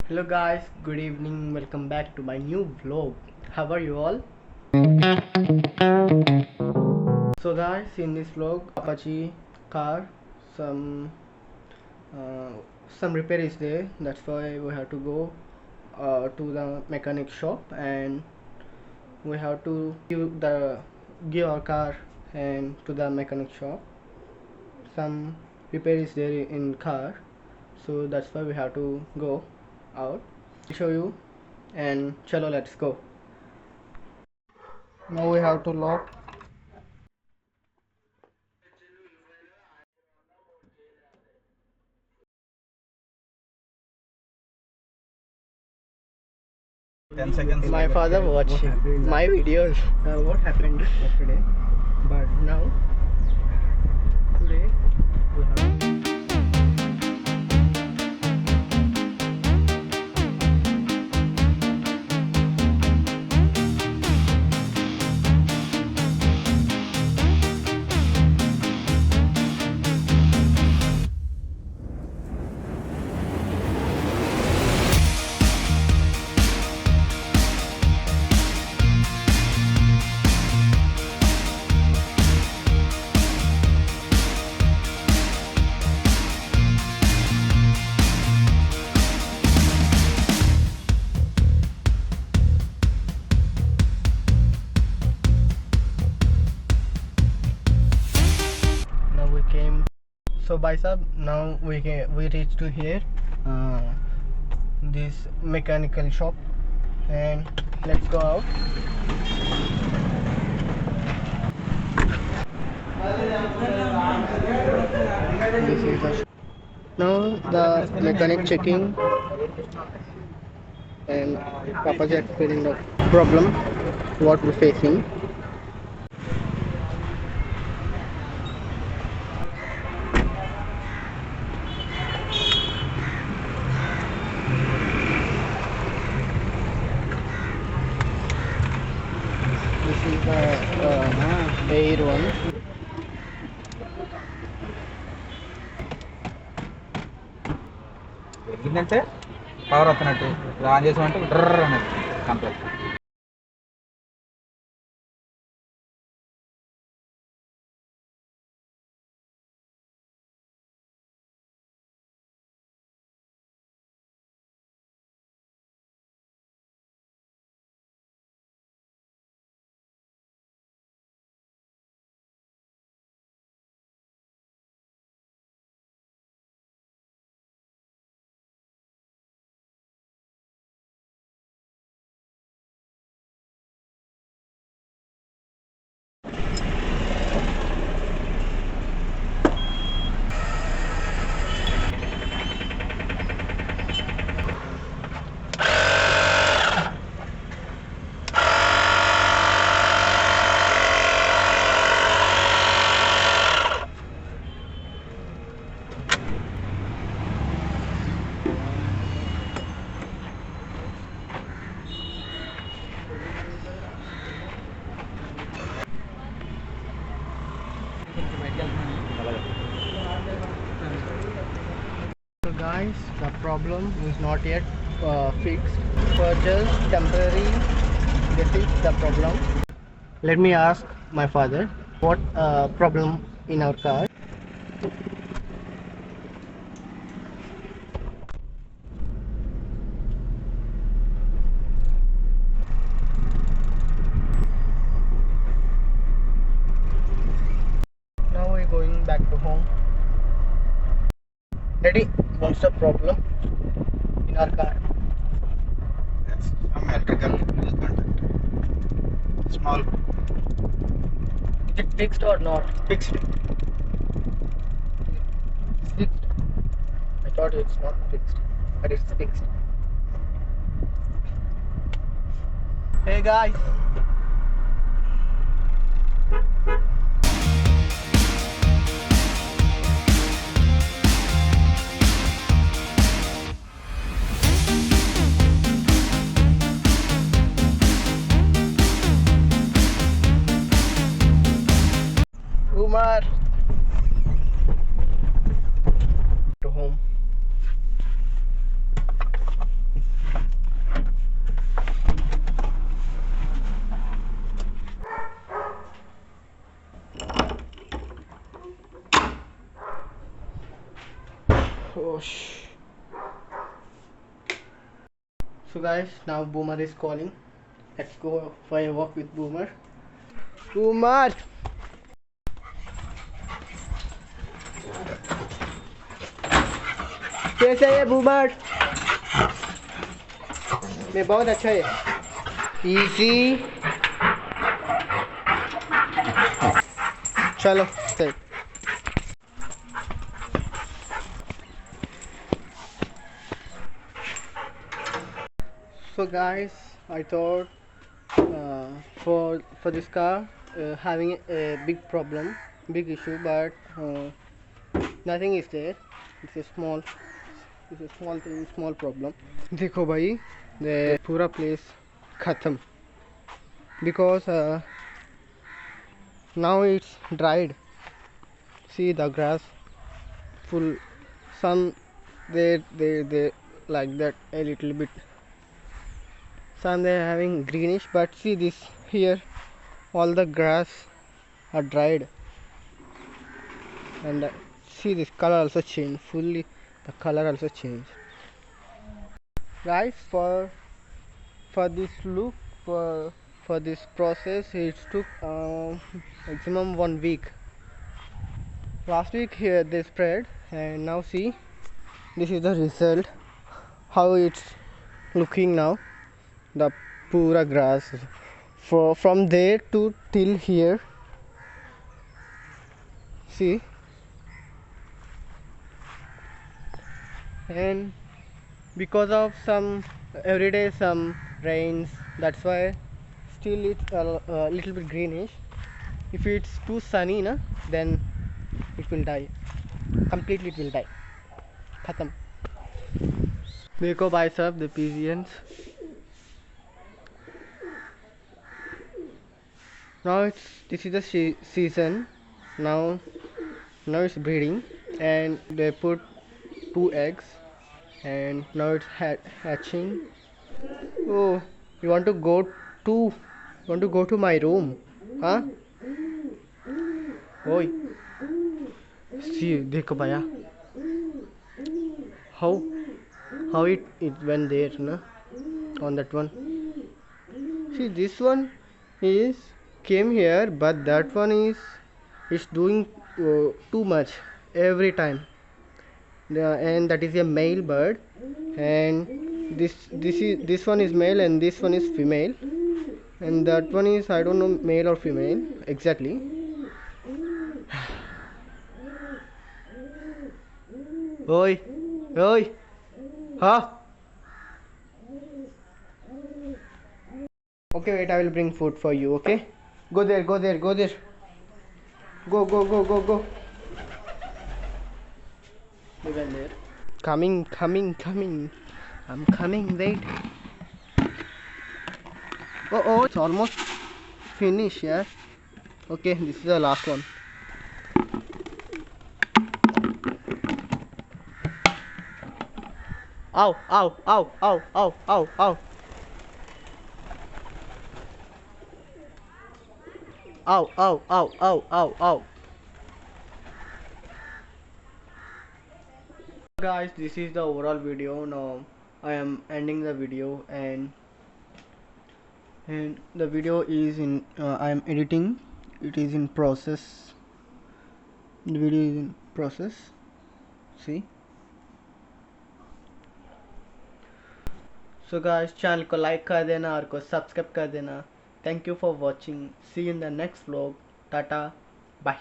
Hello guys, good evening, welcome back to my new vlog. How are you all? So guys, in this vlog, Apache car, some uh, some repair is there. That's why we have to go to the mechanic shop and we have to give our car and to the mechanic shop. Some repair is there in car, so that's why we have to go out. I'll show you and chalo, let's go. Now we have to lock. 10 seconds. My father watched my videos. What happened yesterday, but now today we have. Now we came. So by sub, now we reached to here, this mechanical shop, and let's go out. This is the now the mechanic checking and Papa's explaining the problem what we're facing. This is the air one. ఏంటంటే power వస్తున్నట్టు on చేసామంటే డ్రర్ అన్నట్టు complete. So guys, the problem is not yet fixed. For just temporary, this is the problem. Let me ask my father what problem in our car. Now we're going back to home. Daddy, what's the problem in our car? Some electrical discontent. Small. Is it fixed or not? Fixed. It's fixed. I thought it's not fixed, but it's fixed. Hey guys. Umar. To home. Gosh. So guys, now Boomer is calling. Let's go for a walk with Boomer. Boomer! कैसे है boomer? मैं बहुत अच्छा है. Easy. चलो चल. So guys, I thought for this car having a big problem, big issue, but nothing is there. It's a small, it's a small thing, small problem. देखो भाई, the पूरा place खत्म because now it's dried. See the grass full, some they like that a little bit. Some they are having greenish, but see this here, all the grass are dried, and see this color also changed fully. The color also changed. Guys, for this look, for this process, it took maximum 1 week. Last week here they spread, and now see, this is the result. How it's looking now. The pura grass from there to till here. See, and because of some everyday some rains, that's why still it's a little bit greenish. If it's too sunny na, then it will die completely. It will die. Khatam. देखो भाई साहब, the pigeons. Now this is the season. Now it's breeding, and they put 2 eggs, and now it's hatching. Oh, you want to go to my room, huh? Oi, see, देखो भैया, how it went there, na, on that one. See, this one is came here, but that one is doing too much every time. And that is a male bird, and this one is male, and this one is female, and that one is, I don't know, male or female exactly. Oi, oi, huh? Okay, wait, I will bring food for you. Okay, go there, go there, go there. Go, go, go, go, go. They went there. Coming, coming, coming. I'm coming, wait. Oh, it's almost finished, yeah. Okay, this is the last one. Ow, ow, ow, ow, ow, ow, ow. Ow, ow, ow, ow, ow, ow. Guys, this is the overall video. Now I am ending the video, and the video is in I am editing. It is in process. The video is in process. See. So guys, channel को like कर देना और को subscribe कर देना. Thank you for watching. See you in the next vlog. Tata. Bye.